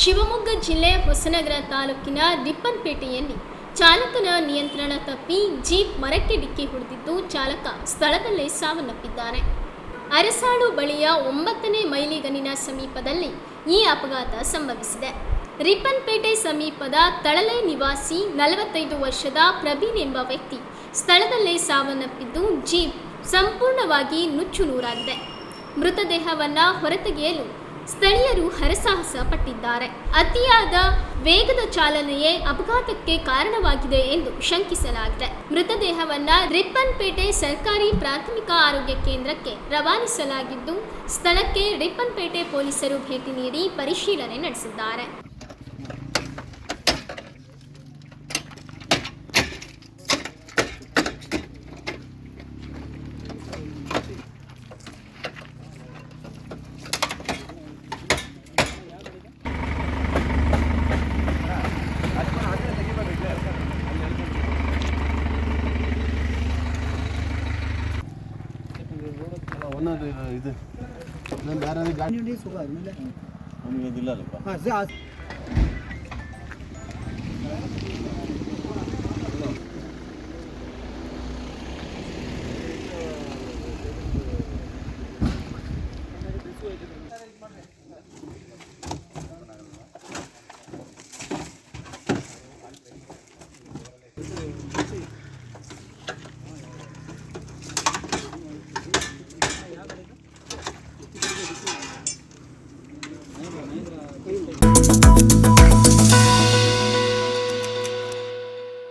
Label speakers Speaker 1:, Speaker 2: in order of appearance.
Speaker 1: ಶಿವಮೊಗ್ಗ ಜಿಲ್ಲೆ ಹೊಸನಗರ ತಾಲೂಕಿನ ರಿಪ್ಪನ್ಪೇಟೆಯಲ್ಲಿ ಚಾಲಕನ ನಿಯಂತ್ರಣ ತಪ್ಪಿ ಜೀಪ್ ಮರಕ್ಕೆ ಡಿಕ್ಕಿ ಹೊಡೆದಿದ್ದು ಚಾಲಕ ಸ್ಥಳದಲ್ಲೇ ಸಾವನ್ನಪ್ಪಿದ್ದಾನೆ. ಅರಸಾಳು ಬಳಿಯ 9ನೇ ಮೈಲಿಗಲ್ಲಿನ ಸಮೀಪದಲ್ಲಿ ಈ ಅಪಘಾತ ಸಂಭವಿಸಿದೆ. ರಿಪ್ಪನ್ಪೇಟೆ ಸಮೀಪದ ತಳಲೆ ನಿವಾಸಿ 45 ವರ್ಷದ ಪ್ರವೀಣ್ ಎಂಬ ವ್ಯಕ್ತಿ ಸ್ಥಳದಲ್ಲೇ ಸಾವನ್ನಪ್ಪಿದ್ದು ಜೀಪ್ ಸಂಪೂರ್ಣವಾಗಿ ನುಚ್ಚು ನೂರಾಗಿದೆ. ಮೃತದೇಹವನ್ನು ಹೊರತೆಗೆಯಲು ಸ್ಥಳೀಯರು ಹರಸಾಹಸ ಪಟ್ಟಿದ್ದಾರೆ. ಅತಿಯಾದ ವೇಗದ ಚಾಲನೆಯೇ ಅಪಘಾತಕ್ಕೆ ಕಾರಣವಾಗಿದೆ ಎಂದು ಶಂಕಿಸಲಾಗಿದೆ. ಮೃತದೇಹವನ್ನು ರಿಪ್ಪನ್ಪೇಟೆ ಸರ್ಕಾರಿ ಪ್ರಾಥಮಿಕ ಆರೋಗ್ಯ ಕೇಂದ್ರಕ್ಕೆ ರವಾನಿಸಲಾಗಿದ್ದು ಸ್ಥಳಕ್ಕೆ ರಿಪ್ಪನ್ಪೇಟೆ ಪೊಲೀಸರು ಭೇಟಿ ನೀಡಿ ಪರಿಶೀಲನೆ ನಡೆಸಿದ್ದಾರೆ.
Speaker 2: ಇದು ಬೇರೆ ಗಾಡಿ ಸುಖ ಆದ್ಮೇಲೆ